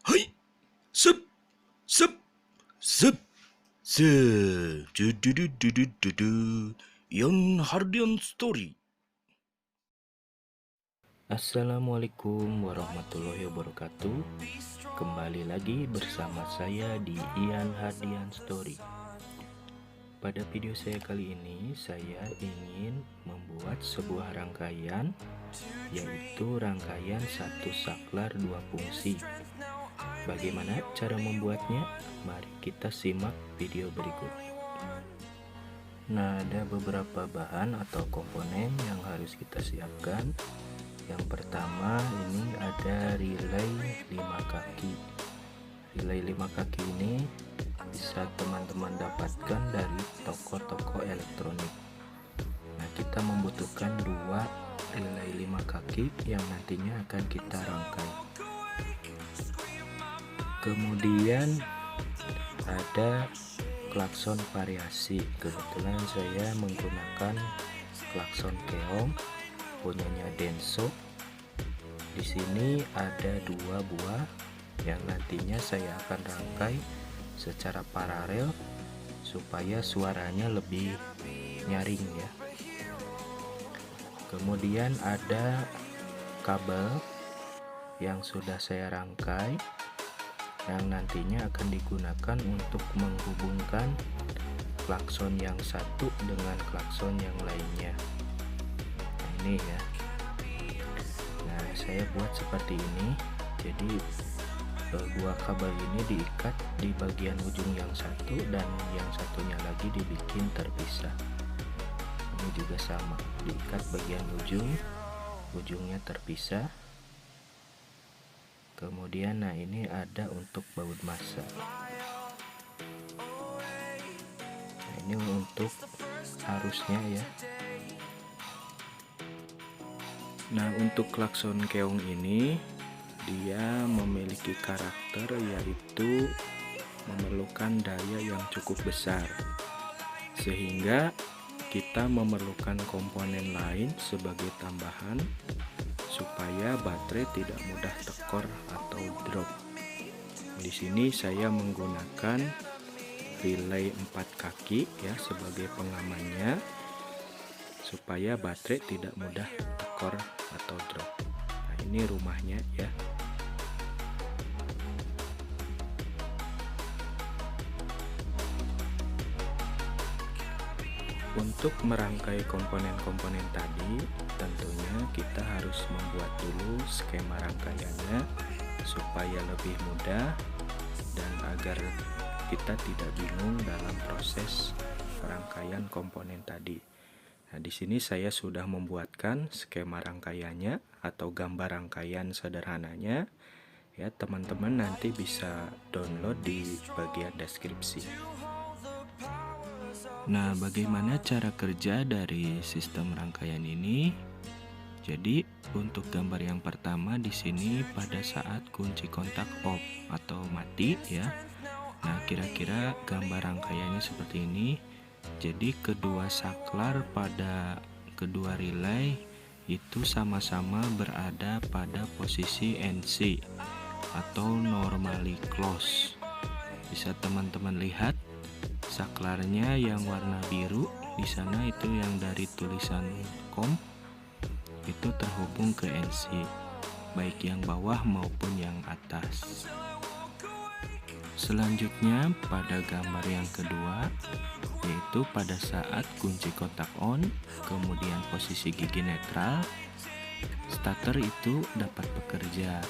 Hai, sep, sep, sep, se, du, Yon Hardian Story. Assalamualaikum warahmatullahi wabarakatuh. Kembali lagi bersama saya di Ian Hardian Story. Pada video saya kali ini saya ingin membuat sebuah rangkaian, yaitu rangkaian satu saklar dua fungsi. Bagaimana cara membuatnya? Mari kita simak video berikut. Nah, ada beberapa bahan atau komponen yang harus kita siapkan. Yang pertama, ini ada relay 5 kaki. Relay 5 kaki ini bisa teman-teman dapatkan dari toko-toko elektronik. Nah, kita membutuhkan 2 relay 5 kaki yang nantinya akan kita rangkai. Kemudian ada klakson variasi. Kebetulan saya menggunakan klakson keong punyanya Denso. Di sini ada 2 buah yang nantinya saya akan rangkai secara paralel supaya suaranya lebih nyaring ya. Kemudian ada kabel yang sudah saya rangkai yang nantinya akan digunakan untuk menghubungkan klakson yang satu dengan klakson yang lainnya. Nah, ini ya. Nah, saya buat seperti ini. Jadi dua kabel ini diikat di bagian ujung yang satu dan yang satunya lagi dibikin terpisah. Ini juga sama, diikat bagian ujungnya terpisah. Kemudian nah ini ada untuk baut massa. Nah, ini untuk arusnya ya. Nah, untuk klakson keong ini dia memiliki karakter yaitu memerlukan daya yang cukup besar, sehingga kita memerlukan komponen lain sebagai tambahan supaya baterai tidak mudah tekor atau drop. Di sini saya menggunakan relay 4 kaki ya sebagai pengamannya supaya baterai tidak mudah tekor atau drop. Nah, ini rumahnya ya. Untuk merangkai komponen-komponen tadi, tentunya kita harus membuat dulu skema rangkaiannya supaya lebih mudah dan agar kita tidak bingung dalam proses rangkaian komponen tadi. Nah, di sini saya sudah membuatkan skema rangkaiannya atau gambar rangkaian sederhananya. Ya, teman-teman nanti bisa download di bagian deskripsi. Nah, bagaimana cara kerja dari sistem rangkaian ini? Jadi, untuk gambar yang pertama di sini pada saat kunci kontak off atau mati ya. Nah, kira-kira gambar rangkaiannya seperti ini. Jadi, kedua saklar pada kedua relay itu sama-sama berada pada posisi NC atau normally close. Bisa teman-teman lihat saklarnya yang warna biru di sana itu yang dari tulisan COM itu terhubung ke NC, baik yang bawah maupun yang atas. Selanjutnya pada gambar yang kedua, yaitu pada saat kunci kontak on, kemudian posisi gigi netral, starter itu dapat bekerja,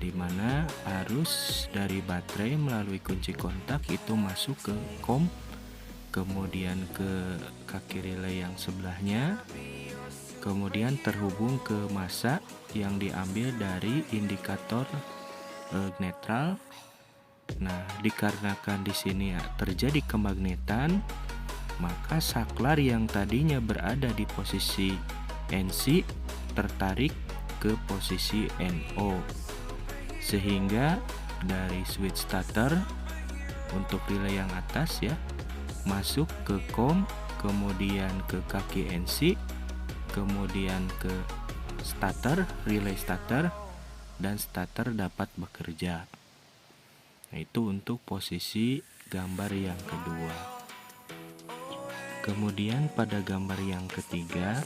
di mana arus dari baterai melalui kunci kontak itu masuk ke COM, kemudian ke kaki relay yang sebelahnya, kemudian terhubung ke massa yang diambil dari indikator netral. Nah, dikarenakan di sini ya, terjadi kemagnetan, maka saklar yang tadinya berada di posisi NC tertarik ke posisi NO, sehingga dari switch starter untuk relay yang atas ya masuk ke COM, kemudian ke kaki NC, kemudian ke starter, relay starter, dan starter dapat bekerja. Nah, itu untuk posisi gambar yang kedua. Kemudian pada gambar yang ketiga,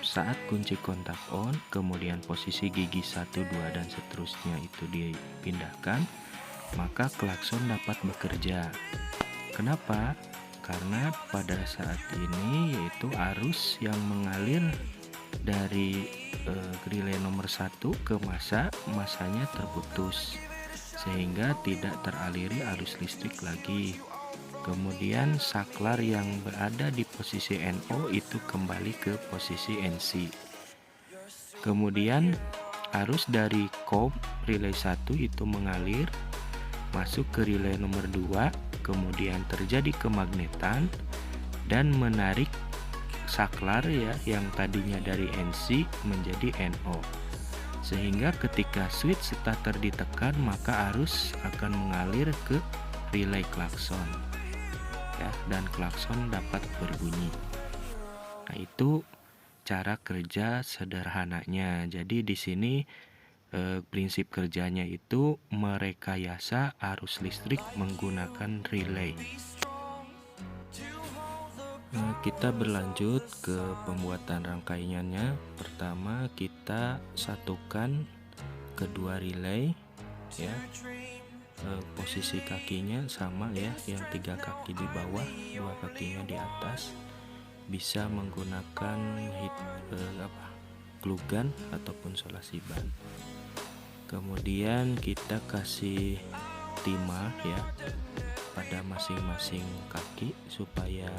saat kunci kontak on, kemudian posisi gigi 1, 2, dan seterusnya itu dipindahkan, maka klakson dapat bekerja. Kenapa? Karena pada saat ini yaitu arus yang mengalir dari relay nomor 1 ke masanya terputus, sehingga tidak teraliri arus listrik lagi. Kemudian saklar yang berada di posisi NO itu kembali ke posisi NC. Kemudian arus dari COM relay 1 itu mengalir masuk ke relay nomor 2, kemudian terjadi kemagnetan dan menarik saklar ya yang tadinya dari NC menjadi NO. Sehingga ketika switch starter ditekan, maka arus akan mengalir ke relay klakson ya, dan klakson dapat berbunyi. Nah, itu cara kerja sederhananya. Jadi di sini prinsip kerjanya itu merekayasa arus listrik menggunakan relay. Kita berlanjut ke pembuatan rangkaiannya. Pertama, kita satukan kedua relay ya. Posisi kakinya sama ya, yang 3 kaki di bawah, 2 kakinya di atas. Bisa menggunakan glue gun ataupun solasi ban. Kemudian kita kasih timah ya pada masing-masing kaki supaya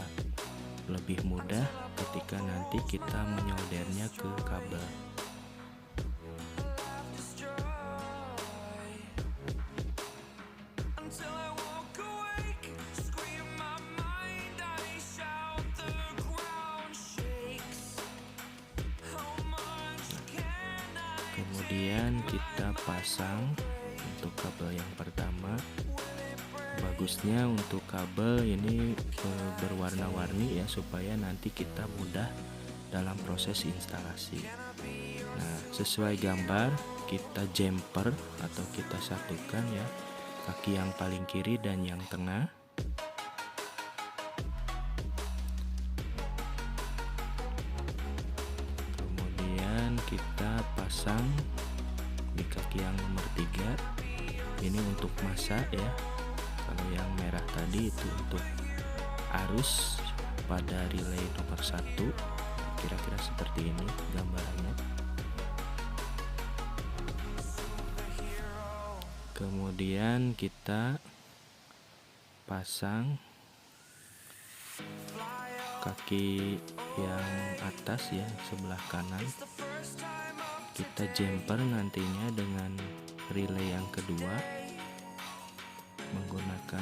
lebih mudah ketika nanti kita menyoldernya ke kabel. Kemudian kita pasang untuk kabel yang pertama. Bagusnya untuk kabel ini berwarna-warni ya, supaya nanti kita mudah dalam proses instalasi. Nah, sesuai gambar kita jumper atau kita satukan ya, kaki yang paling kiri dan yang tengah. Kemudian kita pasang di kaki yang nomor 3. Ini untuk massa ya. Kalau yang merah tadi itu untuk arus pada relay nomor 1. Kira-kira seperti ini gambarannya. Kemudian kita pasang kaki yang atas ya, sebelah kanan. Kita jumper nantinya dengan relay yang kedua menggunakan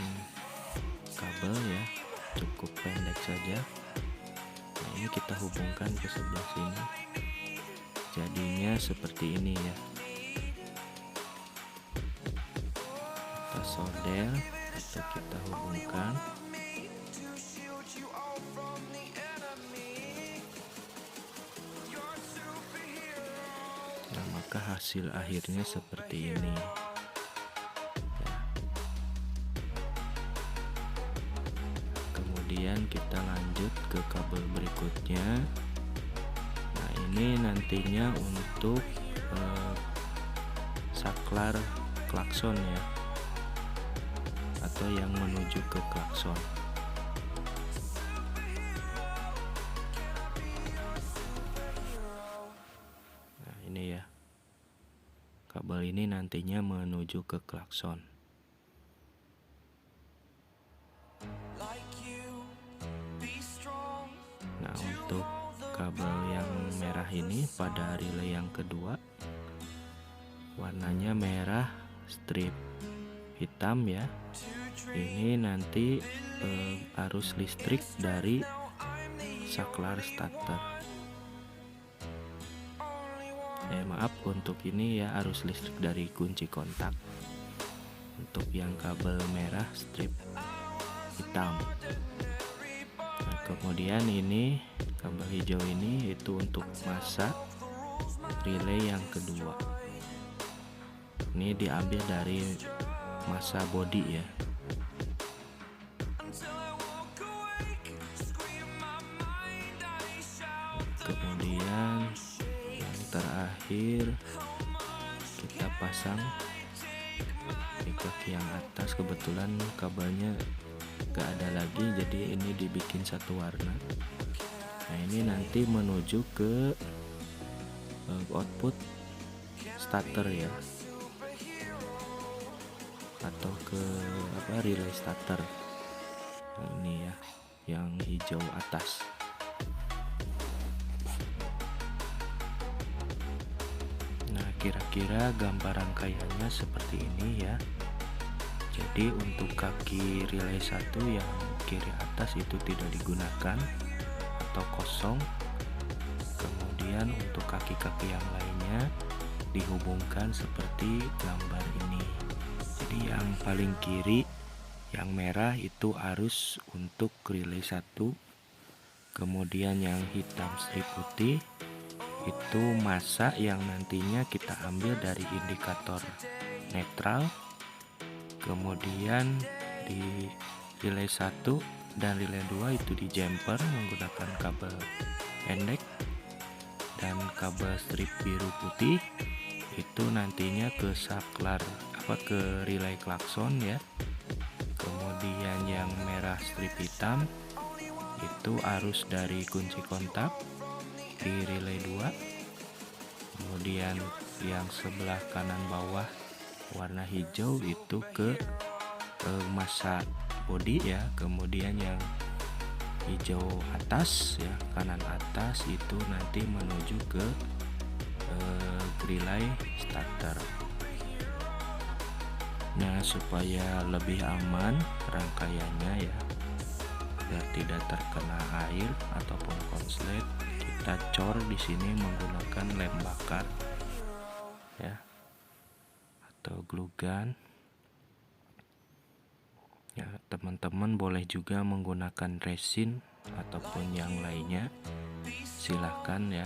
kabel ya, cukup pendek saja. Nah, ini kita hubungkan ke sebelah sini, jadinya seperti ini ya. Kita solder atau kita hubungkan. Nah, maka hasil akhirnya seperti ini. Kemudian kita lanjut ke kabel berikutnya. Nah, ini nantinya untuk saklar klakson ya, atau yang menuju ke klakson. Nah, ini ya, kabel ini nantinya menuju ke klakson. Nah, untuk kabel yang merah ini pada relay yang kedua, warnanya merah strip hitam ya. Ini nanti arus listrik dari saklar starter. Maaf, untuk ini ya arus listrik dari kunci kontak. Untuk yang kabel merah strip hitam. Nah, kemudian ini kabel hijau ini itu untuk massa relay yang kedua. Ini diambil dari massa body ya. Kemudian yang terakhir kita pasang di kaki yang atas. Kebetulan kabelnya gak ada lagi, jadi ini dibikin satu warna. Nah, ini nanti menuju ke output starter ya, atau ke relay starter. Nah, ini ya yang hijau atas. Nah, kira-kira gambar rangkaiannya seperti ini ya. Jadi untuk kaki relay 1 yang kiri atas itu tidak digunakan atau kosong. Kemudian untuk kaki-kaki yang lainnya dihubungkan seperti gambar ini. Jadi yang paling kiri yang merah itu arus untuk relay 1. Kemudian yang hitam strip putih itu massa yang nantinya kita ambil dari indikator netral. Kemudian di relay 1 dan relay 2 itu di jumper menggunakan kabel pendek, dan kabel strip biru putih itu nantinya ke saklar ke relay klakson ya. Kemudian yang merah strip hitam itu arus dari kunci kontak di relay 2. Kemudian yang sebelah kanan bawah warna hijau itu ke massa body ya. Kemudian yang hijau atas ya, kanan atas itu nanti menuju ke relay starter. Nah, supaya lebih aman rangkaiannya ya, biar tidak terkena air ataupun konslet, kita cor di sini menggunakan lem bakar ya, atau glue gun. Ya, teman-teman boleh juga menggunakan resin ataupun yang lainnya, silahkan ya,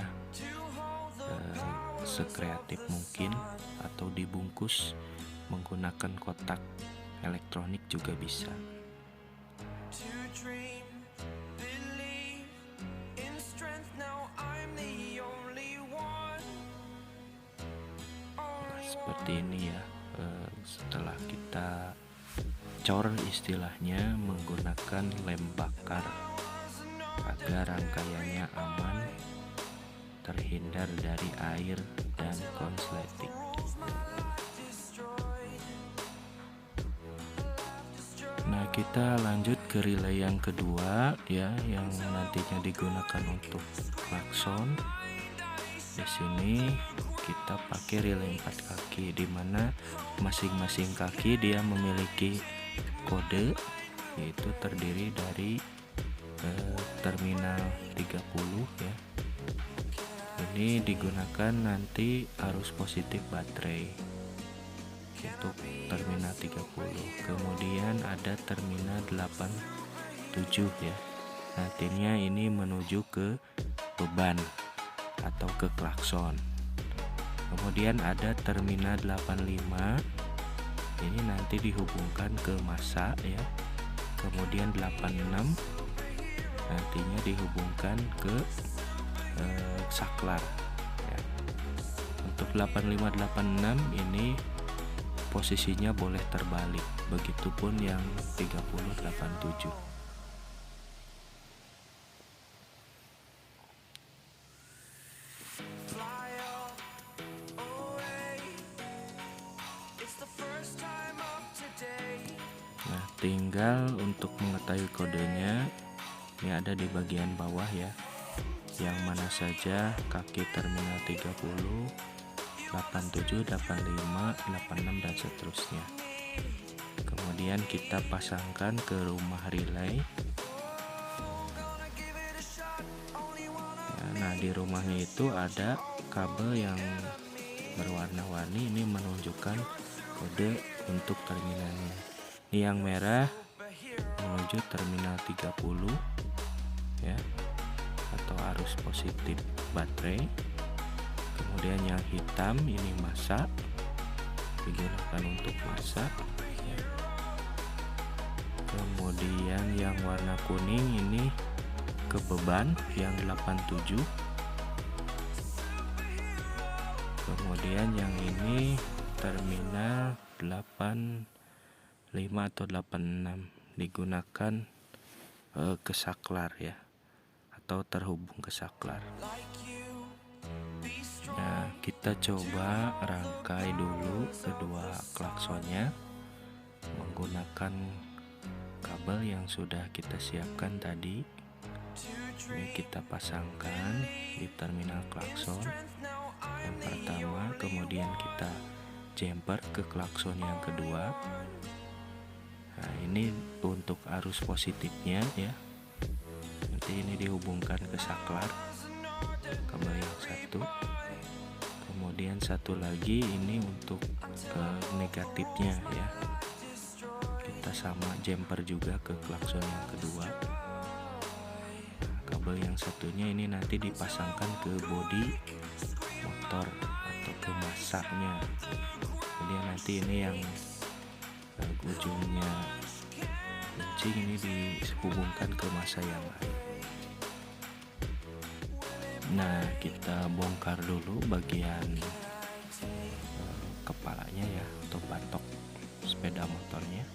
sekreatif mungkin, atau dibungkus menggunakan kotak elektronik juga bisa. Nah, seperti ini ya. Setelah kita cor istilahnya menggunakan lem bakar agar rangkaiannya aman, terhindar dari air dan konsleting. Nah, kita lanjut ke relay yang kedua ya, yang nantinya digunakan untuk klakson. Di sini kita pakai relay 4 kaki, di mana masing-masing kaki dia memiliki kode, yaitu terdiri dari terminal 30 ya. Ini digunakan nanti arus positif baterai untuk terminal 30. Kemudian ada terminal 87 ya. Nantinya ini menuju ke beban atau ke klakson. Kemudian ada terminal 85. Ini nanti dihubungkan ke massa ya. Kemudian 86 nantinya dihubungkan ke saklar ya. Untuk 8586 ini posisinya boleh terbalik, begitupun yang 3087. Nah, tinggal untuk mengetahui kodenya, ini ada di bagian bawah ya, yang mana saja kaki terminal 30, 87, 85, 86 dan seterusnya. Kemudian kita pasangkan ke rumah relay. Nah, di rumahnya itu ada kabel yang berwarna-warni, ini menunjukkan kode untuk terminalnya. Ini yang merah menuju terminal 30 ya, atau arus positif baterai. Kemudian yang hitam ini massa. digunakan untuk masak. Kemudian yang warna kuning ini ke beban yang 87. Kemudian yang ini terminal 85 atau 86 digunakan ke saklar ya, atau terhubung ke saklar. Nah, kita coba rangkai dulu kedua klaksonnya menggunakan kabel yang sudah kita siapkan tadi. Ini kita pasangkan di terminal klakson yang pertama, kemudian kita jumper ke klakson yang kedua. Nah, ini untuk arus positifnya ya. Nanti ini dihubungkan ke saklar, kabel yang satu. Kemudian satu lagi ini untuk negatifnya ya. Kita sama jumper juga ke klakson yang kedua. Kabel yang satunya ini nanti dipasangkan ke bodi motor atau ke masanya. Kemudian nanti ini yang ujungnya kuncing ini dihubungkan ke masa yang lain. Nah, kita bongkar dulu bagian kepalanya ya, atau batok sepeda motornya.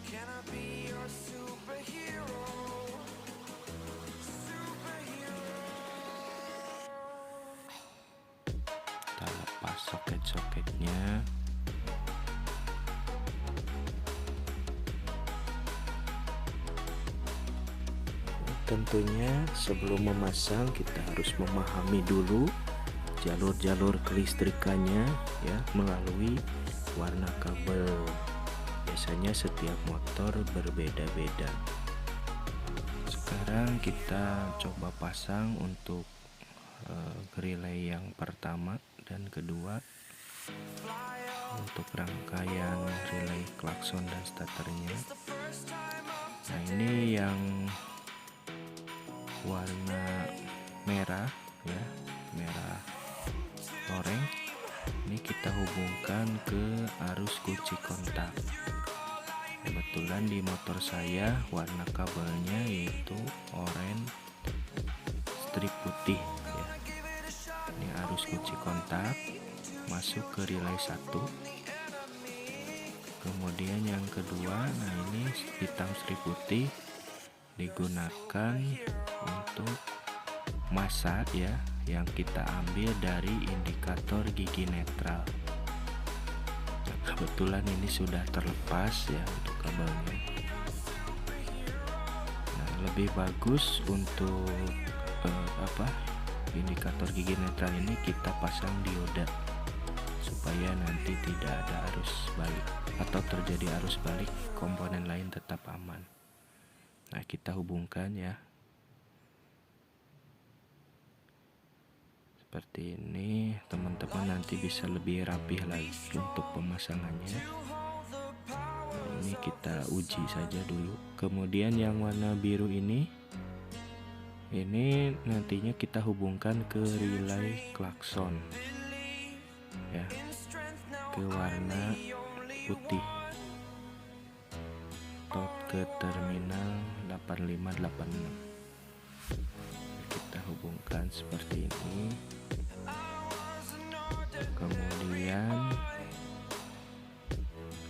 Kita lepas soket-soketnya. Tentunya sebelum memasang kita harus memahami dulu jalur-jalur kelistrikannya ya, melalui warna kabel. Biasanya setiap motor berbeda-beda. Sekarang kita coba pasang untuk relay yang pertama dan kedua. Untuk rangkaian relay klakson dan starternya. Nah, ini yang warna merah ya, merah loreng. Ini kita hubungkan ke arus kunci kontak. Kebetulan di motor saya warna kabelnya yaitu oranye strip putih ya. Ini arus kunci kontak masuk ke relay 1. Kemudian yang kedua, nah ini hitam strip putih digunakan untuk massa ya, yang kita ambil dari indikator gigi netral. Nah, kebetulan ini sudah terlepas ya untuk kabelnya. Nah, lebih bagus untuk indikator gigi netral ini kita pasang dioda supaya nanti tidak ada arus balik, atau terjadi arus balik komponen lain tetap aman. Nah, kita hubungkan ya seperti ini. Teman-teman nanti bisa lebih rapih lagi untuk pemasangannya. Nah, ini kita uji saja dulu. Kemudian yang warna biru ini nantinya kita hubungkan ke relay klakson ya, ke warna putih, tot ke terminal 8586. Kita hubungkan seperti ini. Kemudian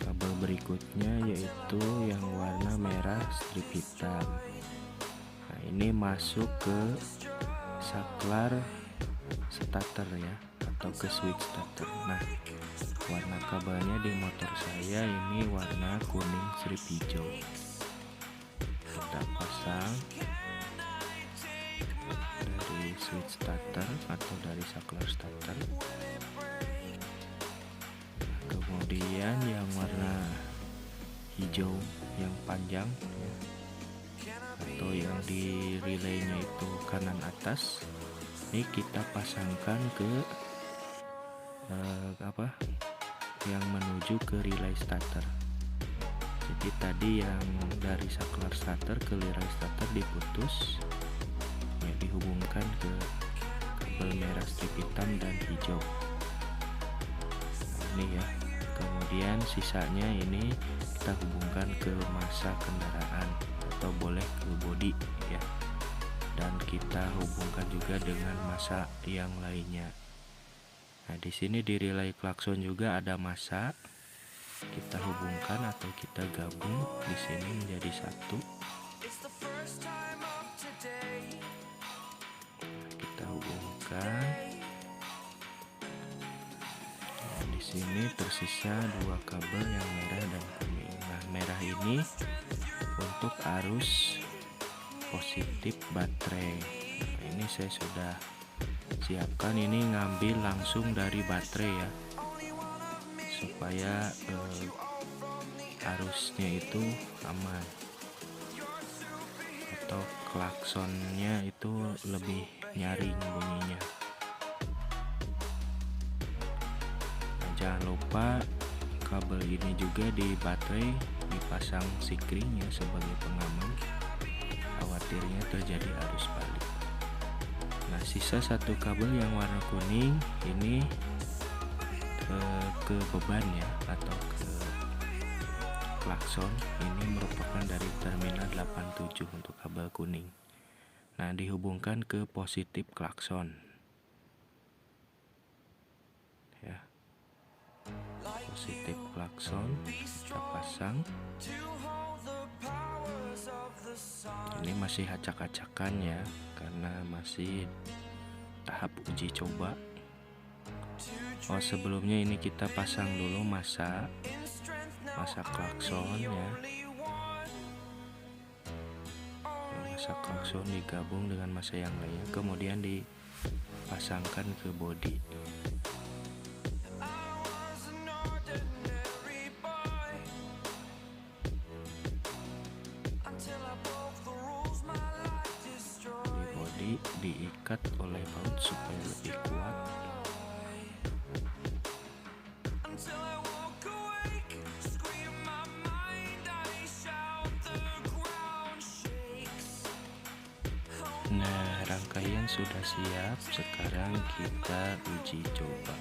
kabel berikutnya yaitu yang warna merah strip hitam. Nah, ini masuk ke saklar starter ya, atau ke switch starter. Nah, warna kabelnya di motor saya ini warna kuning strip hijau. Kita pasang dari switch starter atau dari saklar starter. Kemudian yang warna hijau yang panjang ya, atau yang di relaynya itu kanan atas, ini kita pasangkan ke yang menuju ke relay starter. Jadi tadi yang dari saklar starter ke relay starter diputus ya, dihubungkan ke kabel merah strip hitam dan hijau. Nah, ini ya. Kemudian Kemudian sisanya ini kita hubungkan ke massa kendaraan atau boleh ke bodi ya. Dan kita hubungkan juga dengan massa yang lainnya. Nah, di sini di relay klakson juga ada massa. Kita hubungkan atau kita gabung di sini menjadi satu. Kita hubungkan. Nah, di sini tersisa dua kabel yang merah dan kuning. Nah, merah ini untuk arus positif baterai. Nah, ini saya sudah siapkan, ini ngambil langsung dari baterai ya, supaya arusnya itu aman atau klaksonnya itu lebih nyaring bunyinya. Nah, jangan lupa kabel ini juga di baterai dipasang sikringnya sebagai pengaman, khawatirnya terjadi arus balik. Nah, sisa satu kabel yang warna kuning ini ke beban ya, atau ke klakson. Ini merupakan dari terminal 87 untuk kabel kuning. Nah, dihubungkan ke positif klakson ya. Positif klakson kita pasang. Ini masih acak-acakan ya, karena masih tahap uji coba. Oh, sebelumnya ini kita pasang dulu massa klakson ya. Massa klakson digabung dengan massa yang lainnya, kemudian dipasangkan ke bodi. Di bodi diikat oleh baut supaya lebih kuat. Nah, rangkaian sudah siap. Sekarang kita uji coba.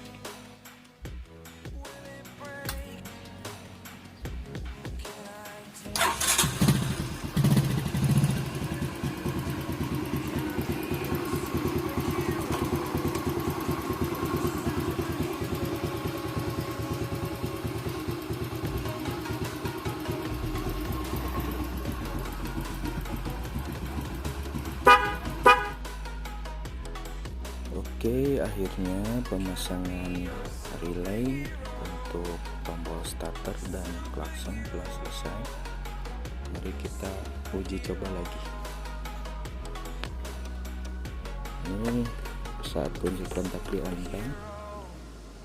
Oke, akhirnya pemasangan relay untuk tombol starter dan klakson telah selesai. Mari kita uji coba lagi. Ini saat kunci kontak di on,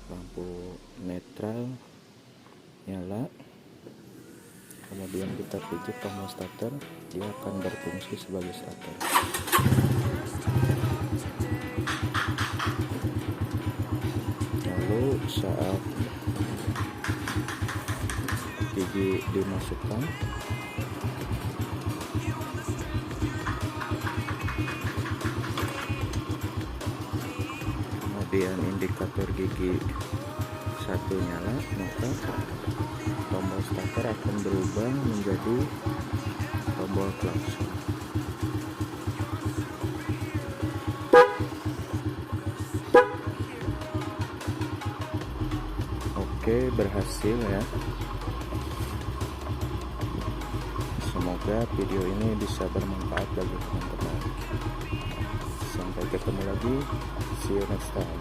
lampu netral nyala, kemudian kita pijit tombol starter, dia akan berfungsi sebagai starter. Lalu saat gigi dimasukkan, kemudian indikator gigi satu nyala, maka tombol starter akan berubah menjadi tombol klakson. Oke, berhasil ya. Semoga video ini bisa bermanfaat bagi teman-teman. Sampai ketemu lagi. See you next time.